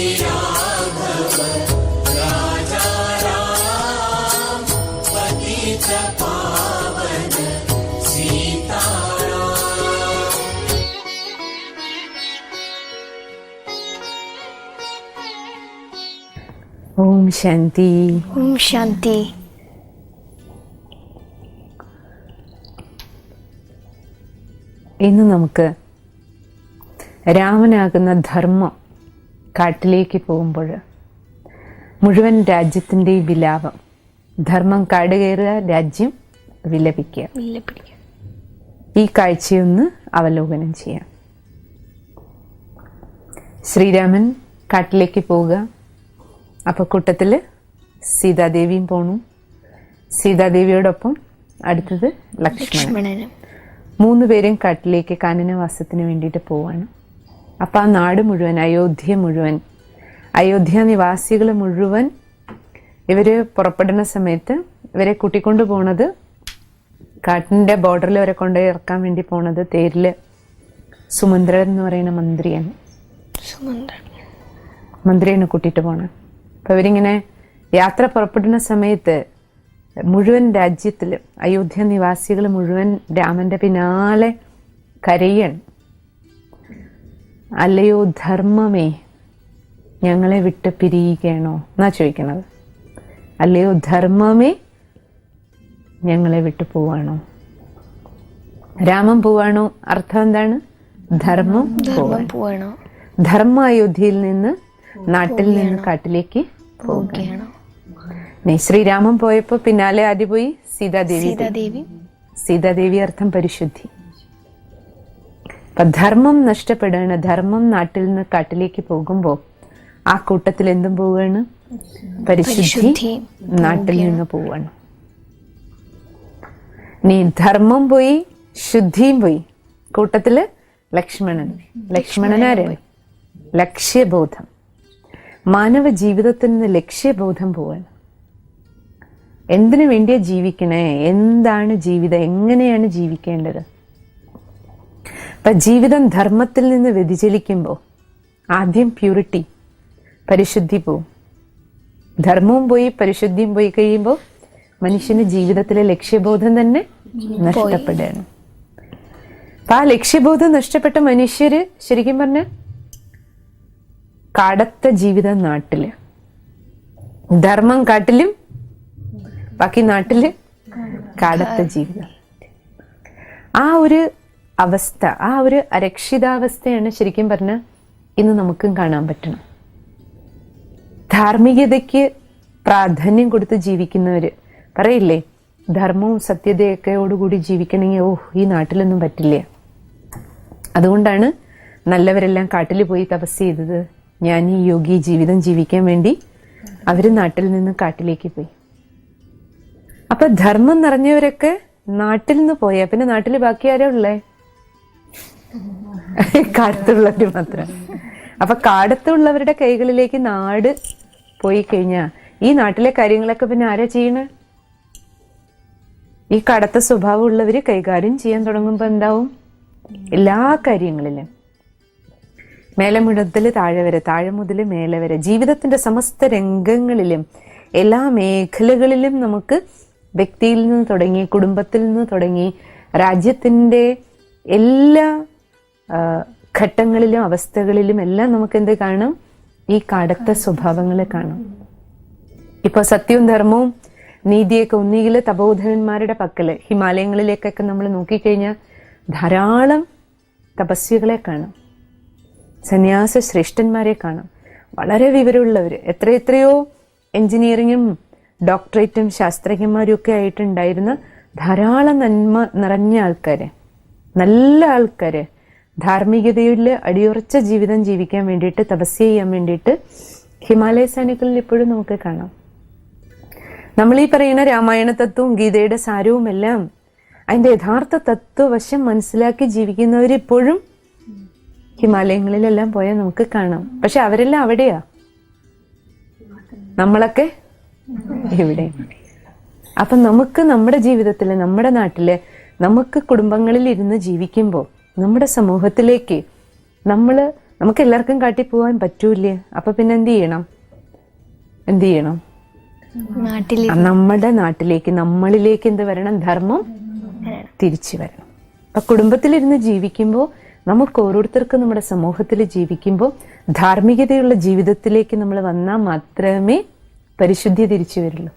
ഓം ശാന്തി. ഓം ശാന്തി. ഇന്ന് നമുക്ക് രാമനാകുന്ന ധർമ്മം കാട്ടിലേക്ക് പോകുമ്പോൾ മുഴുവൻ രാജ്യത്തിൻ്റെയും വിലാപം, ധർമ്മം കാട് കയറുക, രാജ്യം വിലപിക്കുക, ഈ കാഴ്ചയൊന്ന് അവലോകനം ചെയ്യാം. ശ്രീരാമൻ കാട്ടിലേക്ക് പോവുക. അപ്പോൾ കൂട്ടത്തിൽ സീതാദേവിയും പോണു. സീതാദേവിയോടൊപ്പം അടുത്തത് ലക്ഷ്മണനും. 3 പേരും കാട്ടിലേക്ക് കാനനവാസത്തിന് വേണ്ടിയിട്ട് പോവാണ്. അപ്പം ആ നാട് മുഴുവൻ, അയോധ്യ മുഴുവൻ, അയോധ്യ നിവാസികൾ മുഴുവൻ ഇവർ പുറപ്പെടുന്ന സമയത്ത് ഇവരെ കൂട്ടിക്കൊണ്ട് പോണത്, കാട്ടിൻ്റെ ബോർഡറിൽ വരെ കൊണ്ടുപോയി ഇറക്കാൻ വേണ്ടി പോണത് തേരിൽ സുമന്ത്രൻ എന്ന് പറയുന്ന മന്ത്രിയാണ്. മന്ത്രിയാണ് കൂട്ടിയിട്ട് പോണത്. അപ്പോൾ ഇവരിങ്ങനെ യാത്ര പുറപ്പെടുന്ന സമയത്ത് മുഴുവൻ രാജ്യത്തിൽ അയോധ്യ നിവാസികൾ മുഴുവൻ രാമൻ്റെ പിന്നാലെ കരയാണ്. അല്ലയോ ധർമ്മമേ, ഞങ്ങളെ വിട്ട് പിരിയുകയാണോ എന്നാ ചോദിക്കണത്. അല്ലയോ ധർമ്മമേ, ഞങ്ങളെ വിട്ട് പോവാണോ? രാമൻ പോവാണോ? അർത്ഥം എന്താണ്? ധർമ്മം പോവാണോ? ധർമ്മ അയോധ്യയിൽ നിന്ന് നാട്ടിൽ നിന്ന് കാട്ടിലേക്ക് പോവുകയാണ്. ശ്രീരാമൻ പോയപ്പോ പിന്നാലെ ആദ്യം പോയി സീതാദേവി. സീതാദേവി അർത്ഥം പരിശുദ്ധി. അപ്പൊ ധർമ്മം നഷ്ടപ്പെടുകയാണ്. ധർമ്മം നാട്ടിൽ നിന്ന് കാട്ടിലേക്ക് പോകുമ്പോ ആ കൂട്ടത്തിൽ എന്തും പോവുകയാണ്? പരിശുദ്ധി നാട്ടിൽ നിന്ന് പോവാണ്. നീ ധർമ്മം പോയി, ശുദ്ധിയും പോയി. കൂട്ടത്തില് ലക്ഷ്മണനാരാണ്? ലക്ഷ്യബോധം. മാനവ ജീവിതത്തിൽ നിന്ന് ലക്ഷ്യബോധം പോവാണ്. എന്തിനു വേണ്ടിയാ ജീവിക്കണേ? എന്താണ് ജീവിതം? എങ്ങനെയാണ് ജീവിക്കേണ്ടത്? അപ്പൊ ജീവിതം ധർമ്മത്തിൽ നിന്ന് വ്യതിചലിക്കുമ്പോൾ ആദ്യം പ്യൂരിറ്റി, പരിശുദ്ധി പോവും. ധർമ്മവും പോയി പരിശുദ്ധിയും പോയി കഴിയുമ്പോൾ മനുഷ്യന് ജീവിതത്തിലെ ലക്ഷ്യബോധം തന്നെ നഷ്ടപ്പെടുകയാണ്. അപ്പൊ ആ ലക്ഷ്യബോധം നഷ്ടപ്പെട്ട മനുഷ്യര് ശരിക്കും പറഞ്ഞ കാടത്ത ജീവിതം നാട്ടില്, ധർമ്മം കാട്ടിലും ബാക്കി നാട്ടില് കാടത്ത ജീവിതം. ആ ഒരു അവസ്ഥ, ആ ഒരു അരക്ഷിതാവസ്ഥയാണ് ശരിക്കും പറഞ്ഞ ഇന്ന് നമുക്കും കാണാൻ പറ്റണം. ധാർമ്മികതയ്ക്ക് പ്രാധാന്യം കൊടുത്ത് ജീവിക്കുന്നവര് പറയില്ലേ, ധർമ്മവും സത്യതയൊക്കെയോടുകൂടി ജീവിക്കണമെങ്കിൽ ഈ നാട്ടിലൊന്നും പറ്റില്ല. അതുകൊണ്ടാണ് നല്ലവരെല്ലാം കാട്ടിൽ പോയി തപസ് ചെയ്തത്. ഞാൻ ഈ യോഗി ജീവിതം ജീവിക്കാൻ വേണ്ടി അവര് നാട്ടിൽ നിന്ന് കാട്ടിലേക്ക് പോയി. അപ്പൊ ധർമ്മം നിറഞ്ഞവരൊക്കെ നാട്ടിൽ നിന്ന് പോയാ പിന്നെ നാട്ടിൽ ബാക്കി ആരാ ഉള്ളേ? കാടത്തുള്ളവര് മാത്രം. അപ്പൊ കാടത്തുള്ളവരുടെ കൈകളിലേക്ക് നാട് പോയി കഴിഞ്ഞാ ഈ നാട്ടിലെ കാര്യങ്ങളൊക്കെ പിന്നെ ആരാ ചെയ്യണേ? ഈ കടത്ത സ്വഭാവം ഉള്ളവര് കൈകാര്യം ചെയ്യാൻ തുടങ്ങുമ്പോ എന്താവും? എല്ലാ കാര്യങ്ങളിലും മേലെ മുതൽ താഴെ വരെ, താഴെ മുതൽ മേലെ വരെ, ജീവിതത്തിന്റെ സമസ്ത രംഗങ്ങളിലും എല്ലാ മേഖലകളിലും നമുക്ക് വ്യക്തിയിൽ നിന്ന് തുടങ്ങി, കുടുംബത്തിൽ നിന്ന് തുടങ്ങി, രാജ്യത്തിന്റെ എല്ലാ ഘട്ടങ്ങളിലും അവസ്ഥകളിലും എല്ലാം നമുക്ക് എന്ത് കാണാം? ഈ കാടത്ത സ്വഭാവങ്ങളെ കാണാം. ഇപ്പൊ സത്യവും ധർമ്മവും നീതിയൊക്കെ ഒന്നുകിൽ തപോധനന്മാരുടെ പക്കല്, ഹിമാലയങ്ങളിലേക്കൊക്കെ നമ്മൾ നോക്കിക്കഴിഞ്ഞാൽ ധാരാളം തപസ്വികളെ കാണാം, സന്യാസ ശ്രേഷ്ഠന്മാരെ കാണാം, വളരെ വിവരമുള്ളവർ, എത്രയോ എഞ്ചിനീയറിങ്ങും ഡോക്ടറേറ്റും ശാസ്ത്രജ്ഞന്മാരും ഒക്കെ ആയിട്ടുണ്ടായിരുന്ന ധാരാളം നന്മ നിറഞ്ഞ ആൾക്കാര്, നല്ല ആൾക്കാര്, ധാർമ്മികതയിൽ അടിയുറച്ച ജീവിതം ജീവിക്കാൻ വേണ്ടിയിട്ട്, തപസ് ചെയ്യാൻ വേണ്ടിയിട്ട് ഹിമാലയ സൈനികളിൽ ഇപ്പോഴും നമുക്ക് കാണാം. നമ്മൾ ഈ പറയുന്ന രാമായണ തത്വവും ഗീതയുടെ സാരവും എല്ലാം അതിന്റെ യഥാർത്ഥ തത്വവശം മനസ്സിലാക്കി ജീവിക്കുന്നവരിപ്പോഴും ഹിമാലയങ്ങളിലെല്ലാം പോയാൽ നമുക്ക് കാണാം. പക്ഷെ അവരെല്ലാം അവിടെയാ, നമ്മളൊക്കെ ഇവിടെ. അപ്പൊ നമുക്ക് നമ്മുടെ ജീവിതത്തില്, നമ്മുടെ നാട്ടില്, നമുക്ക് കുടുംബങ്ങളിൽ ഇരുന്ന് ജീവിക്കുമ്പോൾ നമ്മുടെ സമൂഹത്തിലേക്ക് നമ്മൾ നമുക്ക് എല്ലാവർക്കും കാട്ടി പോവാൻ പറ്റൂലേ? അപ്പൊ പിന്നെ എന്ത് ചെയ്യണം? നമ്മുടെ നാട്ടിലേക്ക്, നമ്മളിലേക്ക് എന്ത് വരണം? ധർമ്മം തിരിച്ചു വരണം. അപ്പൊ കുടുംബത്തിലിരുന്ന് ജീവിക്കുമ്പോൾ, നമുക്ക് ഓരോരുത്തർക്കും നമ്മുടെ സമൂഹത്തിൽ ജീവിക്കുമ്പോൾ ധാർമ്മികതയുള്ള ജീവിതത്തിലേക്ക് നമ്മൾ വന്നാൽ മാത്രമേ പരിശുദ്ധി തിരിച്ചു വരുള്ളൂ.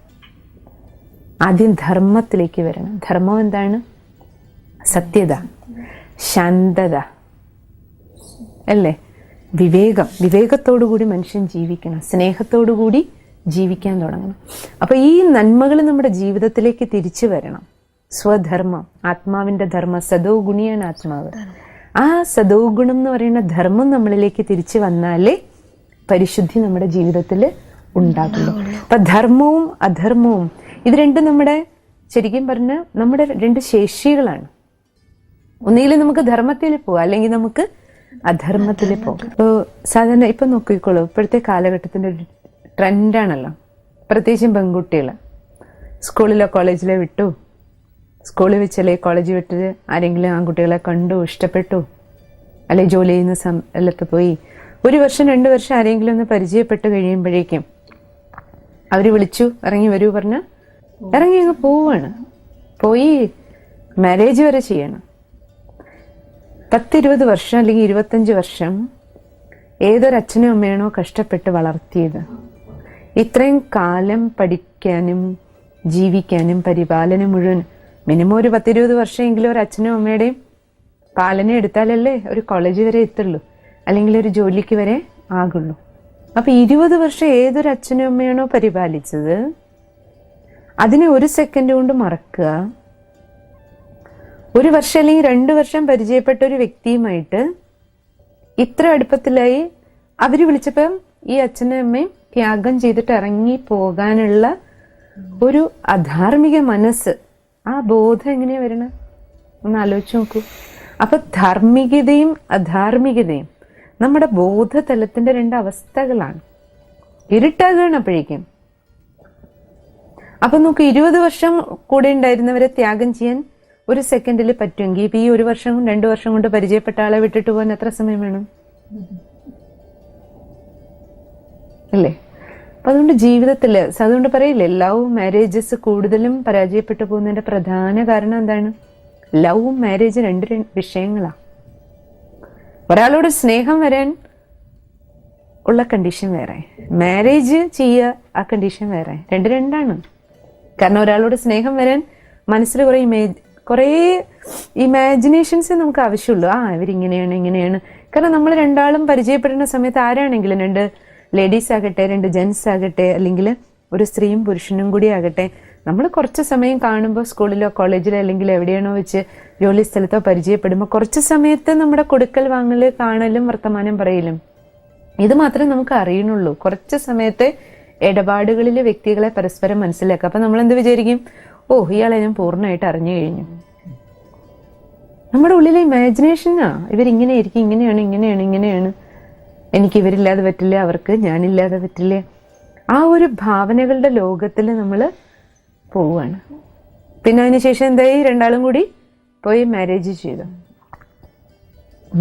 ആദ്യം ധർമ്മത്തിലേക്ക് വരണം. ധർമ്മം എന്താണ്? സത്യത, ശാന്തത, അല്ലേ? വിവേകത്തോടുകൂടി മനുഷ്യൻ ജീവിക്കണം, സ്നേഹത്തോടുകൂടി ജീവിക്കാൻ തുടങ്ങണം. അപ്പൊ ഈ നന്മകൾ നമ്മുടെ ജീവിതത്തിലേക്ക് തിരിച്ചു വരണം. സ്വധർമ്മം, ആത്മാവിന്റെ ധർമ്മം. സദോ ഗുണിയാണ് ആത്മാവ്. ആ സദോ ഗുണം എന്ന് പറയുന്ന ധർമ്മം നമ്മളിലേക്ക് തിരിച്ചു വന്നാലേ പരിശുദ്ധി നമ്മുടെ ജീവിതത്തിൽ ഉണ്ടാകുള്ളൂ. അപ്പൊ ധർമ്മവും അധർമ്മവും ഇത് രണ്ടും നമ്മുടെ, ശരിക്കും പറഞ്ഞ നമ്മുടെ രണ്ട് ശേഷികളാണ്. ഒന്നുകിൽ നമുക്ക് ധർമ്മത്തിൽ പോവാം, അല്ലെങ്കിൽ നമുക്ക് അധർമ്മത്തിൽ പോകാം. ഇപ്പോൾ സാധാരണ ഇപ്പൊ നോക്കിക്കോളൂ, ഇപ്പോഴത്തെ കാലഘട്ടത്തിന്റെ ഒരു ട്രെൻഡാണല്ലോ. പ്രത്യേകിച്ചും പെൺകുട്ടികൾ സ്കൂളിലോ കോളേജിലോ വിട്ടു, സ്കൂളിൽ വെച്ചല്ലേ കോളേജിൽ വിട്ട് ആരെങ്കിലും ആൺകുട്ടികളെ കണ്ടു, ഇഷ്ടപ്പെട്ടു, അല്ലെ ജോലി ചെയ്യുന്ന സ്ഥലത്ത് പോയി 1 വർഷം 2 വർഷം ആരെങ്കിലും ഒന്ന് പരിചയപ്പെട്ട് കഴിയുമ്പോഴേക്കും അവർ വിളിച്ചു, ഇറങ്ങി വരൂ പറഞ്ഞ ഇറങ്ങി അങ്ങ് പോവാണ്. പോയി മാരേജ് വരെ ചെയ്യണം. 10-20 വർഷം അല്ലെങ്കിൽ 25 വർഷം ഏതൊരച്ഛനും അമ്മയാണോ കഷ്ടപ്പെട്ട് വളർത്തിയത്, ഇത്രയും കാലം പഠിക്കാനും ജീവിക്കാനും പരിപാലനം മുഴുവൻ മിനിമം ഒരു 10-20 വർഷമെങ്കിലും ഒരു അച്ഛനും അമ്മയുടെയും പാലനം എടുത്താലല്ലേ ഒരു കോളേജ് വരെ എത്തുള്ളൂ, അല്ലെങ്കിൽ ഒരു ജോലിക്ക് വരെ ആകുള്ളൂ. അപ്പൊ 20 വർഷം ഏതൊരു അച്ഛനും അമ്മയാണോ പരിപാലിച്ചത് അതിനെ 1 സെക്കൻഡ് കൊണ്ട് മറക്കുക. 1 വർഷം അല്ലെങ്കിൽ 2 വർഷം പരിചയപ്പെട്ട ഒരു വ്യക്തിയുമായിട്ട് ഇത്ര അടുപ്പത്തിലായി, അവര് വിളിച്ചപ്പം ഈ അച്ഛനും അമ്മയും ത്യാഗം ചെയ്തിട്ട് ഇറങ്ങി പോകാനുള്ള ഒരു അധാർമിക മനസ്സ്, ആ ബോധം എങ്ങനെയാ വരണം? ഒന്ന് ആലോചിച്ച് നോക്കൂ. അപ്പൊ ധാർമ്മികതയും അധാർമികതയും നമ്മുടെ ബോധതലത്തിന്റെ 2 അവസ്ഥകളാണ്. ഇരുട്ടാകുകയാണ് അപ്പോഴേക്കും. അപ്പൊ നോക്ക്, 20 വർഷം കൂടെ ഉണ്ടായിരുന്നവരെ ത്യാഗം ചെയ്യാൻ 1 സെക്കൻഡിൽ പറ്റുമെങ്കിൽ ഇപ്പൊ ഈ 1 വർഷം 2 വർഷം കൊണ്ട് പരിചയപ്പെട്ട ആളെ വിട്ടിട്ട് പോകാൻ എത്ര സമയം വേണം? അല്ലേ? അപ്പൊ അതുകൊണ്ട് ജീവിതത്തില്, അതുകൊണ്ട് പറയില്ലേ, ലവ് മാരേജസ് കൂടുതലും പരാജയപ്പെട്ടു പോകുന്നതിന്റെ പ്രധാന കാരണം എന്താണ്? ലവും മാരേജ് 2 വിഷയങ്ങളാ. ഒരാളോട് സ്നേഹം വരാൻ ഉള്ള കണ്ടീഷൻ വേറെ, മാരേജ് ചെയ്യുക ആ കണ്ടീഷൻ വേറെ. 2 രണ്ടാണ്. കാരണം ഒരാളോട് സ്നേഹം വരാൻ മനസ്സിൽ കുറേ ഇമാജിനേഷൻസ് നമുക്ക് ആവശ്യമുള്ളൂ. ഇവരിങ്ങനെയാണ് ഇങ്ങനെയാണ്. കാരണം നമ്മൾ രണ്ടാളും പരിചയപ്പെടുന്ന സമയത്ത് ആരാണെങ്കിലും, 2 ലേഡീസ് ആകട്ടെ, 2 ജെൻസ് ആകട്ടെ, അല്ലെങ്കിൽ ഒരു സ്ത്രീയും പുരുഷനും കൂടി ആകട്ടെ, നമ്മൾ കുറച്ച് സമയം കാണുമ്പോൾ സ്കൂളിലോ കോളേജിലോ അല്ലെങ്കിൽ എവിടെയാണോ വെച്ച് ജോലി സ്ഥലത്തോ പരിചയപ്പെടുമ്പോൾ കുറച്ച് സമയത്ത് നമ്മുടെ കൊടുക്കൽ വാങ്ങല്, കാണലും, വർത്തമാനം പറയലും ഇത് മാത്രമേ നമുക്ക് അറിയണുള്ളൂ. കുറച്ച് സമയത്തെ ഇടപാടുകളിൽ വ്യക്തികളെ പരസ്പരം മനസ്സിലാക്കുക. അപ്പൊ നമ്മൾ എന്ത് വിചാരിക്കും? ഇയാളെ ഞാൻ പൂർണ്ണമായിട്ട് അറിഞ്ഞു കഴിഞ്ഞു. നമ്മുടെ ഉള്ളിലെ ഇമാജിനേഷനാ, ഇവരിങ്ങനെ ആയിരിക്കും, ഇങ്ങനെയാണ്, എനിക്ക് ഇവരില്ലാതെ പറ്റില്ല, അവർക്ക് ഞാനില്ലാതെ പറ്റില്ല. ആ ഒരു ഭാവനകളുടെ ലോകത്തിൽ നമ്മൾ പോവാണ്. പിന്നെ അതിനുശേഷം എന്തായി? 2 ആളും കൂടി പോയി മാരേജ് ചെയ്തു.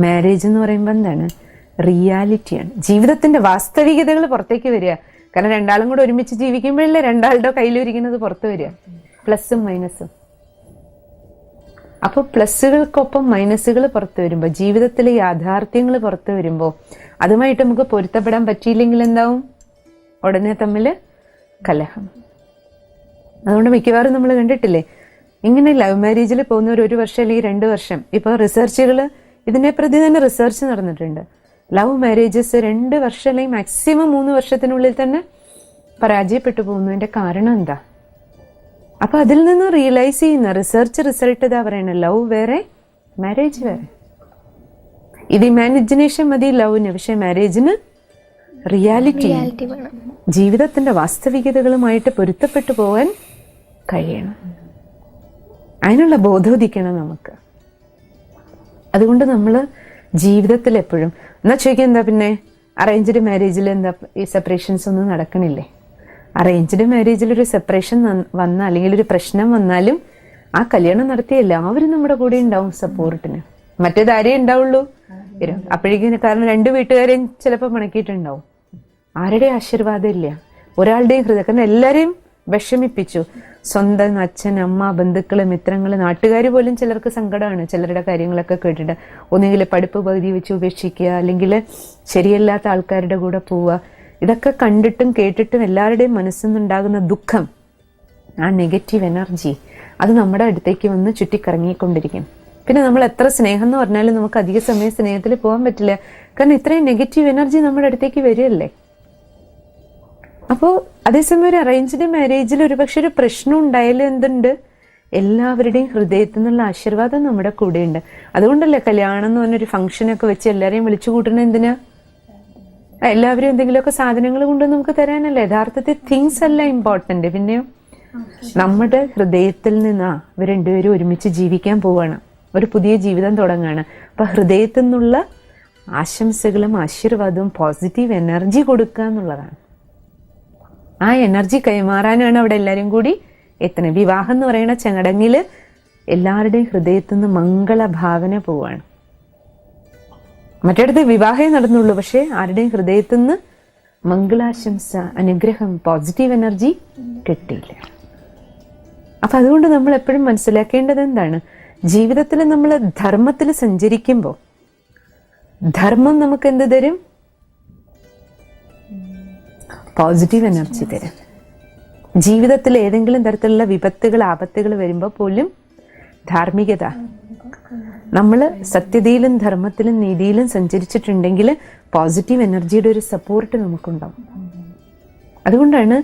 മാരേജ് എന്ന് പറയുമ്പോൾ എന്താണ്? റിയാലിറ്റിയാണ്. ജീവിതത്തിന്റെ വാസ്തവികതകൾ പുറത്തേക്ക് വരിക. കാരണം 2 ആളും കൂടെ ഒരുമിച്ച് ജീവിക്കുമ്പോഴല്ലേ 2 ആളുടെ കയ്യിലിരിക്കുന്നത് പുറത്ത് വരിക, പ്ലസും മൈനസും. അപ്പൊ പ്ലസുകൾക്കൊപ്പം മൈനസുകൾ പുറത്തു വരുമ്പോൾ, ജീവിതത്തിലെ യാഥാർത്ഥ്യങ്ങൾ പുറത്തു വരുമ്പോൾ അതുമായിട്ട് നമുക്ക് പൊരുത്തപ്പെടാൻ പറ്റിയില്ലെങ്കിൽ എന്താവും? ഉടനെ തമ്മിൽ കലഹം. അതുകൊണ്ട് മിക്കവാറും നമ്മൾ കണ്ടിട്ടില്ലേ, ഇങ്ങനെ ലവ് മാരേജിൽ പോകുന്നവർ 1 വർഷം അല്ലെങ്കിൽ 2 വർഷം, ഇപ്പൊ റിസർച്ചുകൾ ഇതിനെ പ്രതി തന്നെ റിസർച്ച് നടന്നിട്ടുണ്ട്. ലവ് മാരേജസ് 2 വർഷം അല്ലെങ്കിൽ മാക്സിമം 3 വർഷത്തിനുള്ളിൽ തന്നെ പരാജയപ്പെട്ടു പോകുന്നതിന്റെ കാരണം എന്താ? അപ്പൊ അതിൽ നിന്ന് റിയലൈസ് ചെയ്യുന്ന റിസർച്ച് റിസൾട്ട് ഇതാ പറയണ, ലവ് വേറെ മാരേജ് വേറെ. ഇത് ഇമാജിനേഷൻ മതി ലവിന്, പക്ഷെ മാരേജിന് റിയാലിറ്റി, ജീവിതത്തിന്റെ വാസ്തവികതകളുമായിട്ട് പൊരുത്തപ്പെട്ടു പോകാൻ കഴിയണം. അതിനുള്ള ബോധോദിക്കണം നമുക്ക്. അതുകൊണ്ട് നമ്മൾ ജീവിതത്തിൽ എപ്പോഴും എന്നാ ചോദിക്കുക, എന്താ പിന്നെ അറേഞ്ച്ഡ് മാരേജിൽ എന്താ ഈ സെപ്പറേഷൻസ് ഒന്നും നടക്കണില്ലേ? അറേഞ്ച്ഡ് മാരേജിൽ ഒരു സെപ്പറേഷൻ വന്നാൽ അല്ലെങ്കിൽ ഒരു പ്രശ്നം വന്നാലും ആ കല്യാണം നടത്തിയ എല്ലാവരും നമ്മുടെ കൂടെ ഉണ്ടാവും സപ്പോർട്ടിന്. മറ്റേത് ആരേ ഉണ്ടാവുള്ളൂ? അപ്പോഴേക്കും, കാരണം 2 വീട്ടുകാരെയും ചിലപ്പോൾ പിണക്കിയിട്ടുണ്ടാവും. ആരുടെ ആശീർവാദം ഇല്ല, ഒരാളുടെയും ഹൃദയം. കാരണം എല്ലാരെയും വിഷമിപ്പിച്ചു. സ്വന്തം അച്ഛൻ, അമ്മ, ബന്ധുക്കള്, മിത്രങ്ങള്, നാട്ടുകാർ പോലും ചിലർക്ക് സങ്കടമാണ് ചിലരുടെ കാര്യങ്ങളൊക്കെ കേട്ടിട്ട്. ഒന്നുകിൽ പഠിപ്പ് പകുതി വെച്ച് ഉപേക്ഷിക്കുക, അല്ലെങ്കിൽ ശരിയല്ലാത്ത ആൾക്കാരുടെ കൂടെ പോവുക. ഇതൊക്കെ കണ്ടിട്ടും കേട്ടിട്ടും എല്ലാവരുടെയും മനസ്സിൽ നിന്നുണ്ടാകുന്ന ദുഃഖം, ആ നെഗറ്റീവ് എനർജി, അത് നമ്മുടെ അടുത്തേക്ക് വന്ന് ചുറ്റിക്കറങ്ങിക്കൊണ്ടിരിക്കും. പിന്നെ നമ്മൾ എത്ര സ്നേഹം എന്ന് പറഞ്ഞാലും നമുക്ക് അധിക സമയം സ്നേഹത്തിൽ പോകാൻ പറ്റില്ല. കാരണം ഇത്രയും നെഗറ്റീവ് എനർജി നമ്മുടെ അടുത്തേക്ക് വരികയല്ലേ. അപ്പോൾ അതേസമയം ഒരു അറേഞ്ച്ഡ് മാരേജിൽ ഒരുപക്ഷെ ഒരു പ്രശ്നം ഉണ്ടായാലും എന്തുണ്ട്, എല്ലാവരുടെയും ഹൃദയത്തിൽ നിന്നുള്ള ആശീർവാദം നമ്മുടെ കൂടെയുണ്ട്. അതുകൊണ്ടല്ലേ കല്യാണം എന്ന് പറഞ്ഞൊരു ഫംഗ്ഷനൊക്കെ വെച്ച് എല്ലാവരെയും വിളിച്ചു കൂട്ടണ എന്തിനാ? എല്ലാവരും എന്തെങ്കിലുമൊക്കെ സാധനങ്ങൾ കൊണ്ട് നമുക്ക് തരാനല്ലേ. യഥാർത്ഥത്തിൽ തിങ്സ് അല്ല ഇമ്പോർട്ടന്റ്, പിന്നെയോ നമ്മുടെ ഹൃദയത്തിൽ നിന്നാ ഇവർ രണ്ടുപേരും ഒരുമിച്ച് ജീവിക്കാൻ പോവാണ്, ഒരു പുതിയ ജീവിതം തുടങ്ങുകയാണ്. അപ്പൊ ഹൃദയത്തിൽ നിന്നുള്ള ആശംസകളും ആശീർവാദവും പോസിറ്റീവ് എനർജി കൊടുക്കുക എന്നുള്ളതാണ്. ആ എനർജി കൈമാറാനാണ് അവിടെ എല്ലാവരും കൂടി എത്തുന്നത്. വിവാഹം എന്ന് പറയുന്ന ചടങ്ങിൽ എല്ലാവരുടെയും ഹൃദയത്തിൽ നിന്ന് മംഗളഭാവന പോവാണ്. മറ്റിടത്ത് വിവാഹമേ നടന്നുള്ളൂ, പക്ഷെ ആരുടെയും ഹൃദയത്തിൽ നിന്ന് മംഗളാശംസ, അനുഗ്രഹം, പോസിറ്റീവ് എനർജി കിട്ടിയില്ല. അപ്പൊ അതുകൊണ്ട് നമ്മൾ എപ്പോഴും മനസ്സിലാക്കേണ്ടത് എന്താണ്, ജീവിതത്തിൽ നമ്മൾ ധർമ്മത്തിൽ സഞ്ചരിക്കുമ്പോൾ ധർമ്മം നമുക്ക് എന്ത് തരും? പോസിറ്റീവ് എനർജി തരും. ജീവിതത്തിൽ ഏതെങ്കിലും തരത്തിലുള്ള വിപത്തുകൾ, ആപത്തുകൾ വരുമ്പോൾ പോലും ധാർമ്മികത, നമ്മൾ സത്യതയിലും ധർമ്മത്തിലും നീതിയിലും സഞ്ചരിച്ചിട്ടുണ്ടെങ്കിൽ പോസിറ്റീവ് എനർജിയുടെ ഒരു സപ്പോർട്ട് നമുക്കുണ്ടാവും. അതുകൊണ്ടാണ്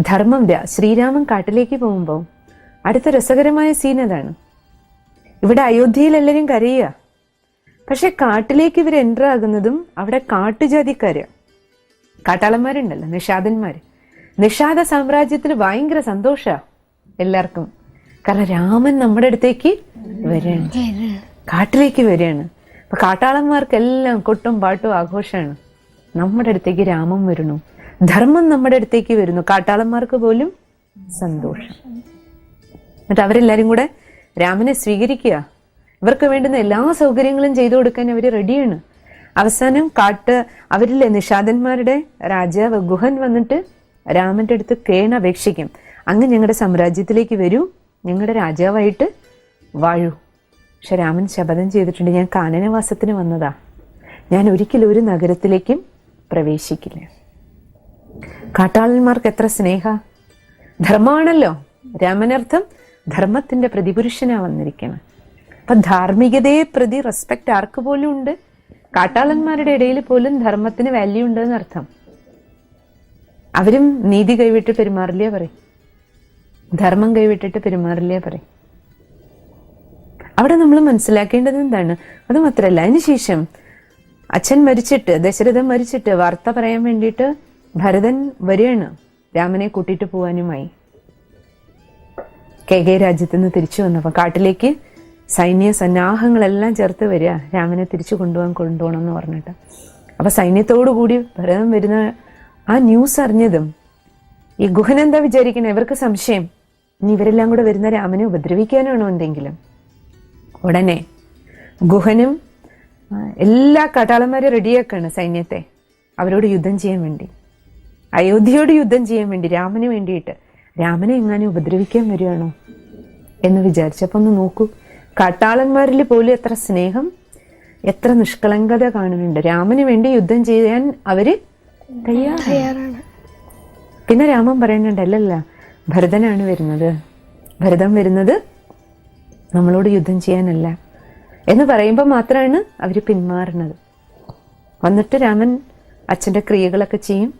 ധർമ്മം, ശ്രീരാമൻ കാട്ടിലേക്ക് പോകുമ്പോൾ അടുത്ത രസകരമായ സീൻ അതാണ്. ഇവിടെ അയോധ്യയിൽ എല്ലാവരും കരയുക, പക്ഷെ കാട്ടിലേക്ക് ഇവർ എൻ്റർ ആകുന്നതും അവിടെ കാട്ടുജാതിക്കാര്, കാട്ടാളന്മാരുണ്ടല്ലോ, നിഷാദന്മാര്. നിഷാദ സാമ്രാജ്യത്തിൽ ഭയങ്കര സന്തോഷമാണ് എല്ലാവർക്കും. കാരണം രാമൻ നമ്മുടെ അടുത്തേക്ക് വരികയാണ്, കാട്ടിലേക്ക് വരികയാണ്. അപ്പൊ കാട്ടാളന്മാർക്കെല്ലാം കൊട്ടും പാട്ടും ആഘോഷമാണ്. നമ്മുടെ അടുത്തേക്ക് രാമൻ വരുന്നു, ധർമ്മം നമ്മുടെ അടുത്തേക്ക് വരുന്നു. കാട്ടാളന്മാർക്ക് പോലും സന്തോഷം. എന്നിട്ട് അവരെല്ലാരും കൂടെ രാമനെ സ്വീകരിക്കുക. ഇവർക്ക് വേണ്ടുന്ന എല്ലാ സൗകര്യങ്ങളും ചെയ്തു കൊടുക്കാൻ അവർ റെഡിയാണ്. അവസാനം അവരിലെ നിഷാദന്മാരുടെ രാജാവ് ഗുഹൻ വന്നിട്ട് രാമന്റെ അടുത്ത് കേണപേക്ഷിക്കും, അങ്ങ് ഞങ്ങളുടെ സാമ്രാജ്യത്തിലേക്ക് വരൂ, ഞങ്ങളുടെ രാജാവായിട്ട് വാഴൂ. പക്ഷെ രാമൻ ശപഥം ചെയ്തിട്ടുണ്ട്, ഞാൻ കാനനവാസത്തിന് വന്നതാ, ഞാൻ ഒരിക്കലും ഒരു നഗരത്തിലേക്കും പ്രവേശിക്കില്ല. കാട്ടാളന്മാർക്ക് എത്ര സ്നേഹ, ധർമ്മമാണല്ലോ രാമനർത്ഥം, ധർമ്മത്തിന്റെ പ്രതിപുരുഷനാ വന്നിരിക്കണം. അപ്പൊ ധാർമ്മികതയെ പ്രതി റെസ്പെക്ട് ആർക്ക് പോലും ഉണ്ട്. കാട്ടാളന്മാരുടെ ഇടയിൽ പോലും ധർമ്മത്തിന് വാല്യൂ ഉണ്ടെന്ന് അർത്ഥം. അവരും നീതി കൈവിട്ട് പെരുമാറില്ലേ പറയും, ധർമ്മം കൈവിട്ടിട്ട് പെരുമാറില്ലേ പറയും. അവിടെ നമ്മൾ മനസ്സിലാക്കേണ്ടത് എന്താണ്? അത് മാത്രല്ല, അതിനുശേഷം അച്ഛൻ മരിച്ചിട്ട്, ദശരഥൻ മരിച്ചിട്ട് വാർത്ത പറയാൻ വേണ്ടിയിട്ട് ഭരതൻ വരികയാണ് രാമനെ കൂട്ടിയിട്ട് പോവാനുമായി. കേകയ രാജ്യത്ത് നിന്ന് തിരിച്ചു വന്നപ്പോ കാട്ടിലേക്ക് സൈന്യ സന്നാഹങ്ങളെല്ലാം ചേർത്ത് വരിക, രാമനെ തിരിച്ചു കൊണ്ടുപോകണം എന്ന് പറഞ്ഞിട്ട്. അപ്പൊ സൈന്യത്തോടു കൂടി ഭരതൻ വരുന്ന ആ ന്യൂസ് അറിഞ്ഞതും ഈ ഗുഹൻ എന്താ വിചാരിക്കണേ? ഇവർക്ക് സംശയം, ഇനി ഇവരെല്ലാം കൂടെ വരുന്ന രാമനെ ഉപദ്രവിക്കാനാണോ എന്തെങ്കിലും. ഉടനെ ഗുഹനും എല്ലാ കാട്ടാളന്മാരും റെഡിയാക്കാണ് സൈന്യത്തെ അവരോട് യുദ്ധം ചെയ്യാൻ വേണ്ടി, അയോധ്യയോട് യുദ്ധം ചെയ്യാൻ വേണ്ടി, രാമന് വേണ്ടിയിട്ട്. രാമനെ എങ്ങാനും ഉപദ്രവിക്കാൻ വരികയാണോ എന്ന് വിചാരിച്ചപ്പോ ഒന്ന് നോക്കൂ, കാട്ടാളന്മാരിൽ പോലും എത്ര സ്നേഹം, എത്ര നിഷ്കളങ്കത കാണുന്നുണ്ട്. രാമന് വേണ്ടി യുദ്ധം ചെയ്യാൻ അവര് തയ്യാറാണ്. പിന്നെ രാമൻ പറയുന്നുണ്ട്, അല്ലല്ല, ഭരതനാണ് വരുന്നത്, ഭരതൻ വരുന്നത് നമ്മളോട് യുദ്ധം ചെയ്യാനല്ല എന്ന് പറയുമ്പോൾ മാത്രമാണ് അവര് പിന്മാറുന്നത്. വന്നിട്ട് രാമൻ അച്ഛൻ്റെ ക്രിയകളൊക്കെ ചെയ്യും,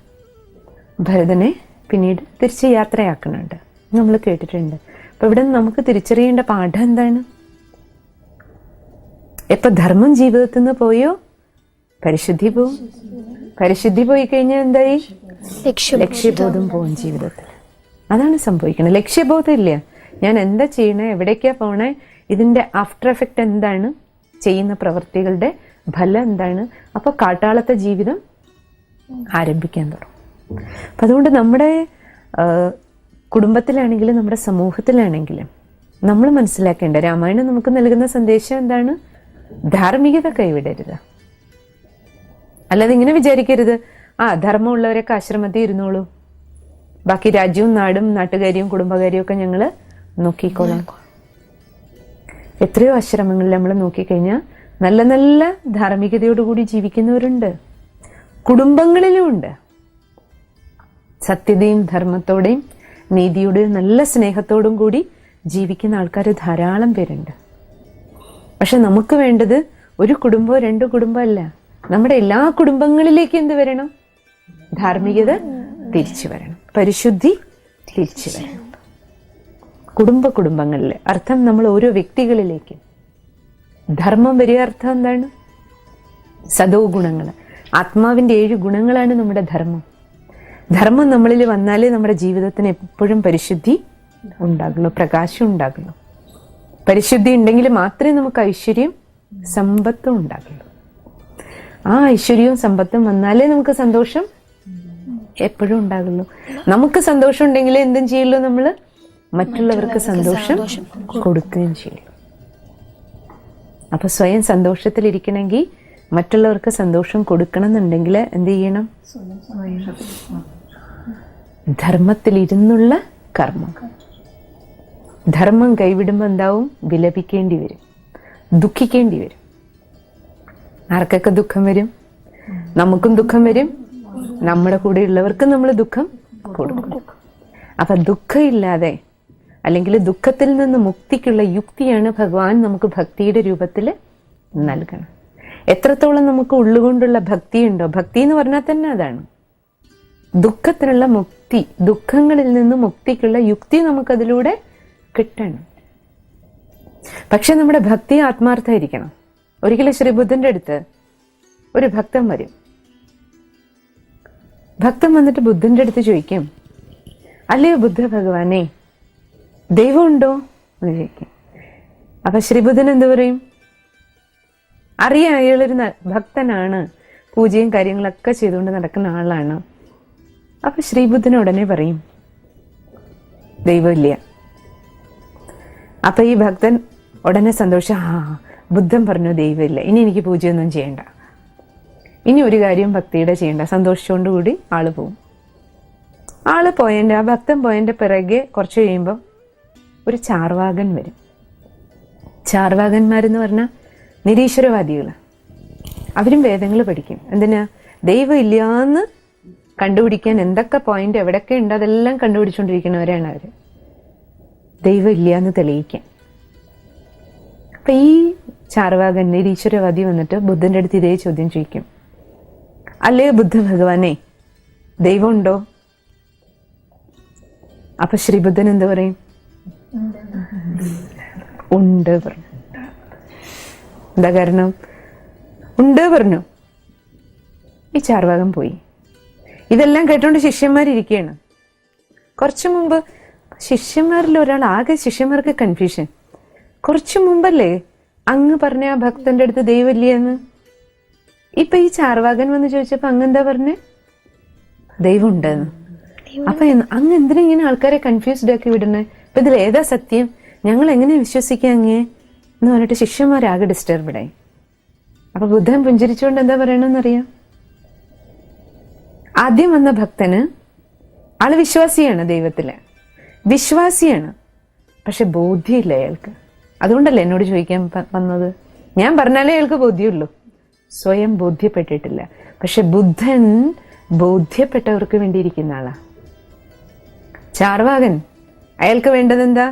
ഭരതനെ പിന്നീട് തിരിച്ച് യാത്രയാക്കുന്നുണ്ട്, നമ്മൾ കേട്ടിട്ടുണ്ട്. അപ്പൊ ഇവിടെ നമുക്ക് തിരിച്ചറിയേണ്ട പാഠം എന്താണ്? എപ്പൊ ധർമ്മം ജീവിതത്തിൽ നിന്ന് പോയോ പരിശുദ്ധി പോവും. പരിശുദ്ധി പോയി കഴിഞ്ഞാൽ എന്തായി? ലക്ഷ്യബോധം പോവും ജീവിതത്തിൽ. അതാണ് സംഭവിക്കുന്നത്. ലക്ഷ്യബോധം ഇല്ല, ഞാൻ എന്താ ചെയ്യണേ, എവിടേക്കാ പോണേ, ഇതിന്റെ ആഫ്റ്റർ എഫക്റ്റ് എന്താണ്, ചെയ്യുന്ന പ്രവൃത്തികളുടെ ഫലം എന്താണ്. അപ്പൊ കാട്ടാളത്തെ ജീവിതം ആരംഭിക്കാൻ തുടങ്ങും. അപ്പം അതുകൊണ്ട് നമ്മുടെ കുടുംബത്തിലാണെങ്കിലും നമ്മുടെ സമൂഹത്തിലാണെങ്കിലും നമ്മൾ മനസ്സിലാക്കേണ്ട, രാമായണം നമുക്ക് നൽകുന്ന സന്ദേശം എന്താണ്? ധാർമ്മികത കൈവിടരുത്. അല്ലാതെ ഇങ്ങനെ വിചാരിക്കരുത്, ധർമ്മമുള്ളവരൊക്കെ ആശ്രമത്തിൽ ഇരുന്നോളൂ, ബാക്കി രാജ്യവും നാടും നാട്ടുകാരിയും കുടുംബകാരിയും ഒക്കെ ഞങ്ങള് നോക്കിക്കോളാം. എത്രയോ ആശ്രമങ്ങളിൽ നമ്മൾ നോക്കിക്കഴിഞ്ഞാൽ നല്ല നല്ല ധാർമ്മികതയോടുകൂടി ജീവിക്കുന്നവരുണ്ട്, കുടുംബങ്ങളിലും ഉണ്ട്. സത്യതയും ധർമ്മത്തോടെയും നീതിയോടെയും നല്ല സ്നേഹത്തോടും കൂടി ജീവിക്കുന്ന ആൾക്കാർ ധാരാളം പേരുണ്ട്. പക്ഷെ നമുക്ക് വേണ്ടത് ഒരു കുടുംബമോ 2 കുടുംബം അല്ല, നമ്മുടെ എല്ലാ കുടുംബങ്ങളിലേക്കും എന്ത് വരണം? ധാർമ്മികത തിരിച്ചു വരണം, പരിശുദ്ധി തിരിച്ചു വരണം. കുടുംബങ്ങളിൽ അർത്ഥം നമ്മൾ ഓരോ വ്യക്തികളിലേക്കും. ധർമ്മം വരിക അർത്ഥം എന്താണ്? സദോ ഗുണങ്ങൾ, ആത്മാവിന്റെ 7 ഗുണങ്ങളാണ് നമ്മുടെ ധർമ്മം. ധർമ്മം നമ്മളിൽ വന്നാലേ നമ്മുടെ ജീവിതത്തിന് എപ്പോഴും പരിശുദ്ധി ഉണ്ടാകുള്ളൂ, പ്രകാശം ഉണ്ടാകുള്ളൂ. പരിശുദ്ധി ഉണ്ടെങ്കിൽ മാത്രമേ നമുക്ക് ഐശ്വര്യം സമ്പത്തും ഉണ്ടാകുള്ളൂ. ആ ഐശ്വര്യവും സമ്പത്തും വന്നാലേ നമുക്ക് സന്തോഷം എപ്പോഴും ഉണ്ടാകുള്ളൂ. നമുക്ക് സന്തോഷം ഉണ്ടെങ്കിലേ എന്തും ചെയ്യുള്ളൂ, നമ്മൾ മറ്റുള്ളവർക്ക് സന്തോഷം കൊടുക്കുകയും ചെയ്യും. അപ്പൊ സ്വയം സന്തോഷത്തിലിരിക്കണമെങ്കിൽ മറ്റുള്ളവർക്ക് സന്തോഷം കൊടുക്കണം എന്നുണ്ടെങ്കിൽ എന്ത് ചെയ്യണം? ധർമ്മത്തിലിരുന്നുള്ള കർമ്മം. ധർമ്മം കൈവിടുമ്പോൾ എന്താവും? വിലപിക്കേണ്ടി വരും, ദുഃഖിക്കേണ്ടി വരും. ആർക്കൊക്കെ ദുഃഖം വരും? നമുക്കും ദുഃഖം വരും, നമ്മുടെ കൂടെ ഉള്ളവർക്കും നമ്മൾ ദുഃഖം കൊടുക്കും. അപ്പൊ ദുഃഖമില്ലാതെ അല്ലെങ്കിൽ ദുഃഖത്തിൽ നിന്ന് മുക്തിക്കുള്ള യുക്തിയാണ് ഭഗവാൻ നമുക്ക് ഭക്തിയുടെ രൂപത്തിൽ നൽകണം. എത്രത്തോളം നമുക്ക് ഉള്ളുകൊണ്ടുള്ള ഭക്തി ഉണ്ടോ, ഭക്തി എന്ന് പറഞ്ഞാൽ തന്നെ അതാണ് ദുഃഖത്തിനുള്ള മുക്തി, ദുഃഖങ്ങളിൽ നിന്ന് മുക്തിക്കുള്ള യുക്തി നമുക്കതിലൂടെ കിട്ടണം. പക്ഷെ നമ്മുടെ ഭക്തി ആത്മാർത്ഥമായിരിക്കണം. ഒരിക്കലും ശ്രീബുദ്ധന്റെ അടുത്ത് ഒരു ഭക്തൻ വരും. ഭക്തൻ വന്നിട്ട് ബുദ്ധന്റെ അടുത്ത് ചോദിക്കും, അല്ലയോ ബുദ്ധ ഭഗവാനെ, ദൈവമുണ്ടോ എന്ന് ചോദിക്കും. അപ്പൊ ശ്രീബുദ്ധൻ എന്ത് പറയും? അറിയാം, അയാളൊരു ഭക്തനാണ്, പൂജയും കാര്യങ്ങളൊക്കെ ചെയ്തുകൊണ്ട് നടക്കുന്ന ആളാണ്. അപ്പൊ ശ്രീബുദ്ധൻ ഉടനെ പറയും, ദൈവമില്ല. അപ്പൊ ഈ ഭക്തൻ ഉടനെ സന്തോഷം, ബുദ്ധൻ പറഞ്ഞു ദൈവമില്ല, ഇനി എനിക്ക് പൂജയൊന്നും ചെയ്യണ്ട, ഇനി ഒരു കാര്യം ഭക്തിയുടെ ചെയ്യണ്ട, സന്തോഷിച്ചുകൊണ്ടുകൂടി ആള് പോവും. ആള് പോയതിൻ്റെ, ആ ഭക്തൻ പോയതിൻ്റെ പിറകെ കുറച്ച് കഴിയുമ്പം ഒരു ചാർവാകൻ വരും. ചാർവാകന്മാരെന്ന് പറഞ്ഞാൽ നിരീശ്വരവാദികൾ. അവരും വേദങ്ങൾ പഠിക്കും. എന്തിനാ? ദൈവം ഇല്ലാന്ന് കണ്ടുപിടിക്കാൻ എന്തൊക്കെ പോയിന്റ് എവിടെയൊക്കെ ഉണ്ട് അതെല്ലാം കണ്ടുപിടിച്ചുകൊണ്ടിരിക്കുന്നവരാണ് അവർ, ദൈവം ഇല്ലാന്ന് തെളിയിക്കാൻ. അപ്പൊ ഈ ചാർവാകൻ നിരീശ്വരവാദി വന്നിട്ട് ബുദ്ധന്റെ അടുത്ത് ഇതേ ചോദ്യം ചോദിക്കും, അല്ലേ ബുദ്ധ ഭഗവാനെ, ദൈവം ഉണ്ടോ? അപ്പൊ ശ്രീബുദ്ധൻ എന്ത് പറയും? ഉണ്ട് പറഞ്ഞു. എന്താ കാരണം? ഉണ്ട് പറഞ്ഞു. ഈ ചാർവാകൻ പോയി. ഇതെല്ലാം കേട്ടോണ്ട് ശിഷ്യന്മാരിയ്ക്കുകയാണ്. കുറച്ചു മുമ്പ് ശിഷ്യന്മാരിൽ ഒരാൾ, ആകെ ശിഷ്യന്മാർക്ക് കൺഫ്യൂഷൻ. കുറച്ചു മുമ്പല്ലേ അങ്ങ് പറഞ്ഞ ആ ഭക്തന്റെ അടുത്ത് ദൈവമില്ലെന്ന്. ഇപ്പൊ ഈ ചാർവാകൻ വന്ന് ചോദിച്ചപ്പോ അങ്ങെന്താ പറഞ്ഞേ? ദൈവം ഉണ്ടെന്ന്. അപ്പൊ അങ്ങ് എന്തിനാ ഇങ്ങനെ ആൾക്കാരെ കൺഫ്യൂസ്ഡ് ആക്കി വിടണേ? ഇപ്പൊ ഇതിൽ ഏതാ സത്യം? ഞങ്ങൾ എങ്ങനെ വിശ്വസിക്കാം അങ്ങേ എന്ന് പറഞ്ഞിട്ട് ശിഷ്യന്മാരാകെ ഡിസ്റ്റർബ്ഡായി. അപ്പൊ ബുദ്ധൻ പുഞ്ചിരിച്ചുകൊണ്ട് എന്താ പറയണമെന്നറിയാം? ആദ്യം വന്ന ഭക്തന്, ആള് വിശ്വാസിയാണ്, ദൈവത്തില് വിശ്വാസിയാണ്, പക്ഷെ ബോധ്യമില്ല അയാൾക്ക്. അതുകൊണ്ടല്ലേ എന്നോട് ചോദിക്കാൻ വന്നത്. ഞാൻ പറഞ്ഞാലേ അയാൾക്ക് ബോധ്യമുള്ളൂ, സ്വയം ബോധ്യപ്പെട്ടിട്ടില്ല. പക്ഷെ ബുദ്ധൻ ബോധ്യപ്പെട്ടവർക്ക് വേണ്ടിയിരിക്കുന്ന ആളാ. ചാർവാകൻ, അയാൾക്ക് വേണ്ടത് എന്താ?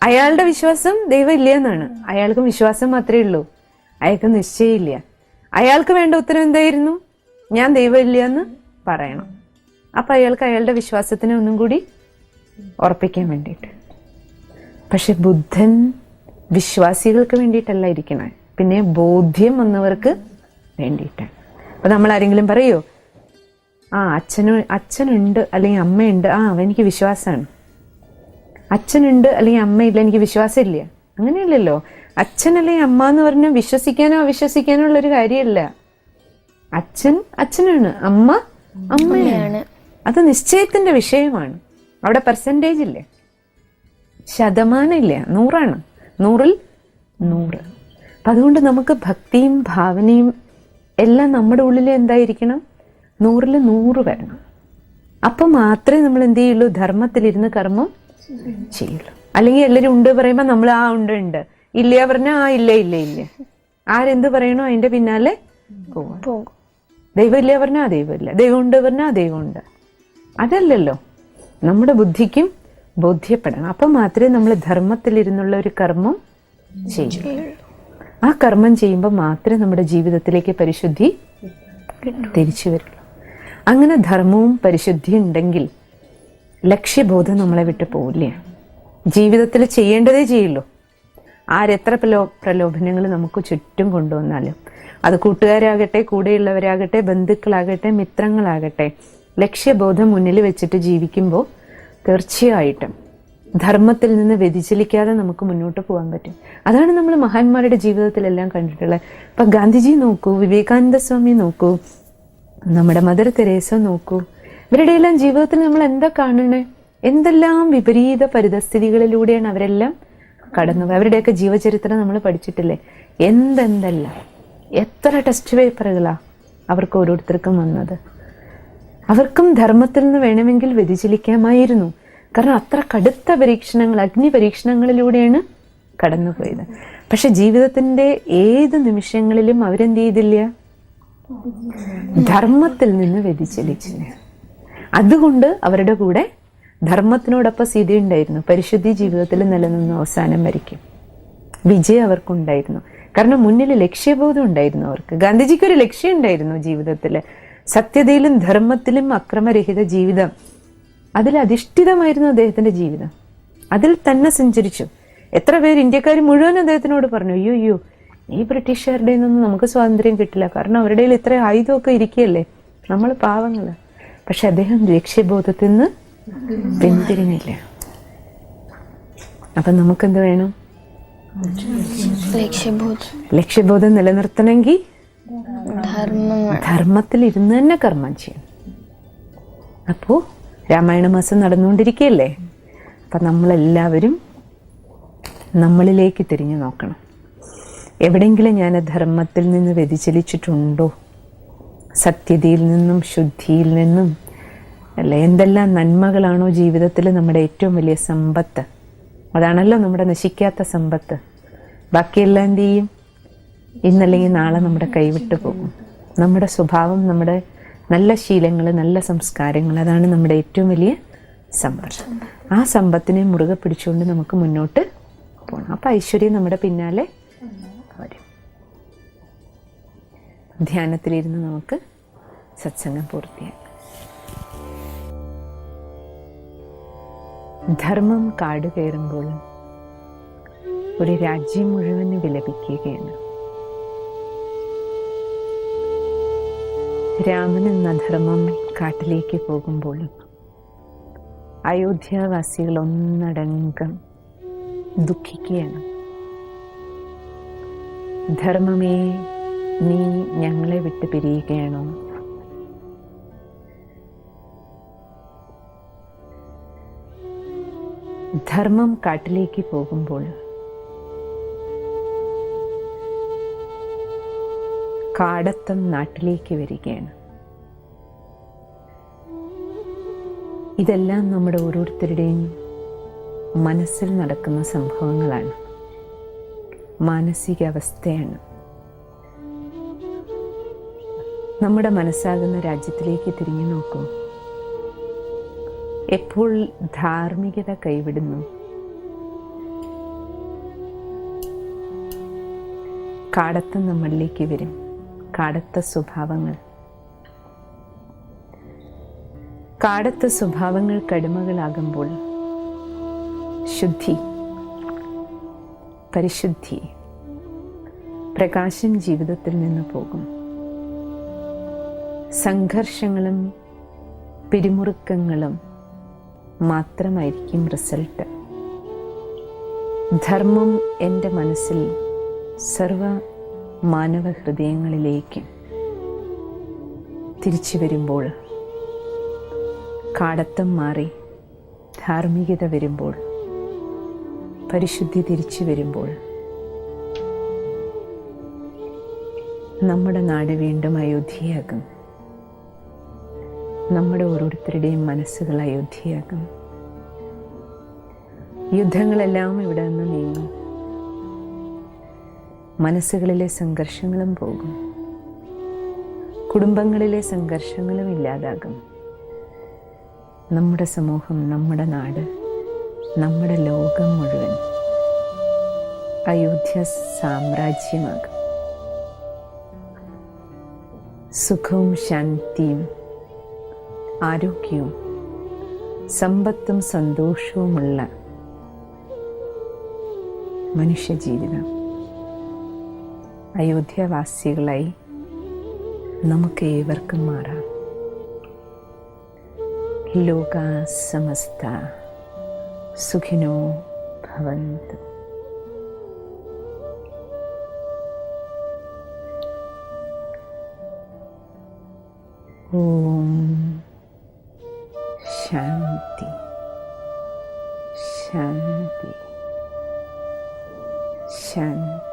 അയാളുടെ വിശ്വാസം ദൈവം ഇല്ല എന്നാണ്. അയാൾക്കും വിശ്വാസം മാത്രമേ ഉള്ളൂ, അയാൾക്ക് നിശ്ചയമില്ല. അയാൾക്ക് വേണ്ട ഉത്തരം എന്തായിരുന്നു? ഞാൻ ദൈവം ഇല്ല എന്ന് പറയണം. അപ്പൊ അയാൾക്ക് അയാളുടെ വിശ്വാസത്തിനെ ഒന്നും കൂടി ഉറപ്പിക്കാൻ വേണ്ടിയിട്ട്. പക്ഷെ ബുദ്ധൻ വിശ്വാസികൾക്ക് വേണ്ടിയിട്ടല്ല ഇരിക്കണേ, പിന്നെ ബോധ്യം വന്നവർക്ക് വേണ്ടിയിട്ടാണ്. അപ്പൊ നമ്മൾ ആരെങ്കിലും പറയോ, അച്ഛനുണ്ട് അല്ലെങ്കിൽ അമ്മയുണ്ട്, എനിക്ക് വിശ്വാസമാണ്. അച്ഛനുണ്ട് അല്ലെങ്കിൽ അമ്മയില്ല, എനിക്ക് വിശ്വാസമില്ല, അങ്ങനെയല്ലല്ലോ. അച്ഛൻ അല്ലെങ്കിൽ അമ്മ എന്ന് പറഞ്ഞാൽ വിശ്വസിക്കാനോ അവിശ്വസിക്കാനോ ഉള്ളൊരു കാര്യമല്ല. അച്ഛൻ അച്ഛനാണ്, അമ്മ അമ്മയാണ്. അത് നിശ്ചയത്തിന്റെ വിഷയമാണ്. അവിടെ പെർസെൻറ്റേജ് ഇല്ലേ, ശതമാനം ഇല്ല, 100 ആണ്, 100ൽ 100. അപ്പൊ അതുകൊണ്ട് നമുക്ക് ഭക്തിയും ഭാവനയും എല്ലാം നമ്മുടെ ഉള്ളിൽ എന്തായിരിക്കണം? 100-ൽ 100 വരണം. അപ്പൊ മാത്രമേ നമ്മൾ എന്ത് ചെയ്യുള്ളൂ? ധർമ്മത്തിലിരുന്ന് കർമ്മം ചെയ്യുള്ളൂ. അല്ലെങ്കിൽ എല്ലാവരും ഉണ്ട് പറയുമ്പോ നമ്മൾ ആ ഉണ്ട്, ഇല്ല പറഞ്ഞാ ആ ഇല്ല. ആരെന്ത് പറയണോ അതിന്റെ പിന്നാലെ പോകും. ദൈവം ഇല്ല പറഞ്ഞാൽ ആ ദൈവമില്ല, ദൈവം ഉണ്ട് പറഞ്ഞാൽ ആ ദൈവമുണ്ട്. അതല്ലല്ലോ. നമ്മുടെ ബുദ്ധിക്കും ബോധ്യപ്പെടണം. അപ്പൊ മാത്രമേ നമ്മൾ ധർമ്മത്തിലിരുന്നുള്ള ഒരു കർമ്മം ചെയ്യുള്ളൂ. ആ കർമ്മം ചെയ്യുമ്പോൾ മാത്രമേ നമ്മുടെ ജീവിതത്തിലേക്ക് പരിശുദ്ധി തിരിച്ചു വരുള്ളൂ. അങ്ങനെ ധർമ്മവും പരിശുദ്ധിയും ഉണ്ടെങ്കിൽ ലക്ഷ്യബോധം നമ്മളെ വിട്ടു പോവില്ല. ജീവിതത്തിൽ ചെയ്യേണ്ടതേ ചെയ്യുള്ളൂ. ആരെത്ര പ്രലോഭനങ്ങൾ നമുക്ക് ചുറ്റും കൊണ്ടുവന്നാലും, അത് കൂട്ടുകാരാകട്ടെ, കൂടെയുള്ളവരാകട്ടെ, ബന്ധുക്കളാകട്ടെ, മിത്രങ്ങളാകട്ടെ, ലക്ഷ്യബോധം മുന്നിൽ വെച്ചിട്ട് ജീവിക്കുമ്പോൾ തീർച്ചയായിട്ടും ധർമ്മത്തിൽ നിന്ന് വ്യതിചലിക്കാതെ നമുക്ക് മുന്നോട്ട് പോകാൻ പറ്റും. അതാണ് നമ്മൾ മഹാന്മാരുടെ ജീവിതത്തിലെല്ലാം കണ്ടിട്ടുള്ളത്. ഇപ്പൊ ഗാന്ധിജി നോക്കൂ, വിവേകാനന്ദ സ്വാമി നോക്കൂ, നമ്മുടെ മദർ തെരേസ നോക്കൂ. ഇവരുടെ എല്ലാം ജീവിതത്തിൽ നമ്മൾ എന്താ കാണണേ? എന്തെല്ലാം വിപരീത പരിതസ്ഥിതികളിലൂടെയാണ് അവരെല്ലാം കടന്നുപോയി. അവരുടെയൊക്കെ ജീവചരിത്രം നമ്മൾ പഠിച്ചിട്ടില്ലേ? എന്തെന്തല്ല, എത്ര ടെസ്റ്റ് പേപ്പറുകളാ അവർക്ക് ഓരോരുത്തർക്കും വന്നത്. അവർക്കും ധർമ്മത്തിൽ നിന്ന് വേണമെങ്കിൽ വ്യതിചലിക്കാമായിരുന്നു. കാരണം അത്ര കടുത്ത പരീക്ഷണങ്ങൾ, അഗ്നി പരീക്ഷണങ്ങളിലൂടെയാണ് കടന്നുപോയത്. പക്ഷെ ജീവിതത്തിന്റെ ഏത് നിമിഷങ്ങളിലും അവരെന്ത് ചെയ്തില്ല? ധർമ്മത്തിൽ നിന്ന് വ്യതിചലിച്ചില്ല. അതുകൊണ്ട് അവരുടെ കൂടെ ധർമ്മത്തിനോടൊപ്പം സീതയുണ്ടായിരുന്നു. പരിശുദ്ധി ജീവിതത്തിൽ നിലനിന്ന് അവസാനം വരയ്ക്കും വിജയം അവർക്കുണ്ടായിരുന്നു. കാരണം മുന്നിൽ ലക്ഷ്യബോധം ഉണ്ടായിരുന്നു അവർക്ക്. ഗാന്ധിജിക്കൊരു ലക്ഷ്യം ഉണ്ടായിരുന്നു ജീവിതത്തില്. സത്യതയിലും ധർമ്മത്തിലും അക്രമരഹിത ജീവിതം, അതിലധിഷ്ഠിതമായിരുന്നു അദ്ദേഹത്തിന്റെ ജീവിതം. അതിൽ തന്നെ സഞ്ചരിച്ചു. എത്ര പേര് ഇന്ത്യക്കാർ മുഴുവൻ അദ്ദേഹത്തിനോട് പറഞ്ഞു, അയ്യോ ഈ ബ്രിട്ടീഷുകാരുടെ നിന്നൊന്നും നമുക്ക് സ്വാതന്ത്ര്യം കിട്ടില്ല, കാരണം അവരുടെ കയ്യിൽ ഇത്ര ആയുധമൊക്കെ ഇരിക്കുകയല്ലേ, നമ്മൾ പാവങ്ങള്. പക്ഷെ അദ്ദേഹം ലക്ഷ്യബോധത്തിൽ നിന്ന് പിന്തിരിഞ്ഞില്ല. അപ്പൊ നമുക്കെന്ത് വേണം? ലക്ഷ്യബോധം നിലനിർത്തണമെങ്കിൽ ധർമ്മത്തിൽ ഇരുന്ന് തന്നെ കർമ്മം ചെയ്യണം. അപ്പോ രാമായണ മാസം നടന്നുകൊണ്ടിരിക്കുകയല്ലേ. അപ്പൊ നമ്മളെല്ലാവരും നമ്മളിലേക്ക് തിരിഞ്ഞു നോക്കണം. എവിടെയെങ്കിലും ഞാൻ ധർമ്മത്തിൽ നിന്ന് വ്യതിചലിച്ചിട്ടുണ്ടോ? സത്യതയിൽ നിന്നും ശുദ്ധിയിൽ നിന്നും അല്ല, എന്തെല്ലാം നന്മകളാണോ ജീവിതത്തിൽ നമ്മുടെ ഏറ്റവും വലിയ സമ്പത്ത്? അതാണല്ലോ നമ്മുടെ നശിക്കാത്ത സമ്പത്ത്. ബാക്കിയെല്ലാം എന്ത് ചെയ്യും? ഇന്നല്ലെങ്കിൽ നാളെ നമ്മുടെ കൈവിട്ടു പോകും. നമ്മുടെ സ്വഭാവം, നമ്മുടെ നല്ല ശീലങ്ങൾ, നല്ല സംസ്കാരങ്ങൾ, അതാണ് നമ്മുടെ ഏറ്റവും വലിയ സമ്പത്ത്. ആ സമ്പത്തിനെ മുറുകെ പിടിച്ചുകൊണ്ട് നമുക്ക് മുന്നോട്ട് പോകണം. അപ്പം ഐശ്വര്യം നമ്മുടെ പിന്നാലെ വരും. ധ്യാനത്തിലിരുന്ന് നമുക്ക് സത്സംഗം പൂർത്തിയാക്കാം. ധർമ്മം കാട് കയറുമ്പോൾ ഒരു രാജ്യം മുഴുവൻ വിലപിക്കുകയാണ്. രാമൻ എന്ന ധർമ്മം കാട്ടിലേക്ക് പോകുമ്പോൾ അയോധ്യാവാസികൾ ഒന്നടങ്കം ദുഃഖിക്കുകയാണ്. ധർമ്മമേ, നീ ഞങ്ങളെ വിട്ട് പിരിയുകയാണോ? ധർമ്മം കാട്ടിലേക്ക് പോകുമ്പോൾ കാടത്തം നാട്ടിലേക്ക് വരികയാണ്. ഇതെല്ലാം നമ്മുടെ ഓരോരുത്തരുടെയും മനസ്സിൽ നടക്കുന്ന സംഭവങ്ങളാണ്, മാനസികാവസ്ഥയാണ്. നമ്മുടെ മനസ്സാകുന്ന രാജ്യത്തിലേക്ക് തിരിഞ്ഞു നോക്കൂ. എപ്പോൾ ധാർമ്മികത കൈവിടുന്നു, കാടത്തം നമ്മളിലേക്ക് വരും. കാടത്ത സ്വഭാവങ്ങൾ കടിമകളാകുമ്പോൾ ശുദ്ധി, പരിശുദ്ധി, പ്രകാശം ജീവിതത്തിൽ നിന്ന് പോകും. സംഘർഷങ്ങളും പിരിമുറുക്കങ്ങളും മാത്രമായിരിക്കും റിസൾട്ട്. ധർമ്മം എൻ്റെ മനസ്സിൽ സർവ മാനവ ഹൃദയങ്ങളിലേക്ക് തിരിച്ചു വരുമ്പോൾ, കാടത്തം മാറി ധാർമ്മികത വരുമ്പോൾ, പരിശുദ്ധി തിരിച്ചു വരുമ്പോൾ നമ്മുടെ നാട് വീണ്ടും അയോധ്യയാകും. നമ്മുടെ ഓരോരുത്തരുടെയും മനസ്സുകൾ അയോധ്യയാകും. യുദ്ധങ്ങളെല്ലാം ഇവിടെ നിന്ന് നീങ്ങും. മനസ്സുകളിലെ സംഘർഷങ്ങളും പോകും. കുടുംബങ്ങളിലെ സംഘർഷങ്ങളും ഇല്ലാതാകും. നമ്മുടെ സമൂഹം, നമ്മുടെ നാട്, നമ്മുടെ ലോകം മുഴുവൻ അയോധ്യ സാമ്രാജ്യമാകും. സുഖവും ശാന്തിയും ആരോഗ്യവും സമ്പത്തും സന്തോഷവുമുള്ള മനുഷ്യജീവിതം അയോധ്യവാസികളായി നമുക്ക് ഏവർക്കും മാറാം. ലോകാ സമസ്ത സുഖിനോ ഭവന്തു. ഓം ശാന്തി ശാന്തി ശാന്തി.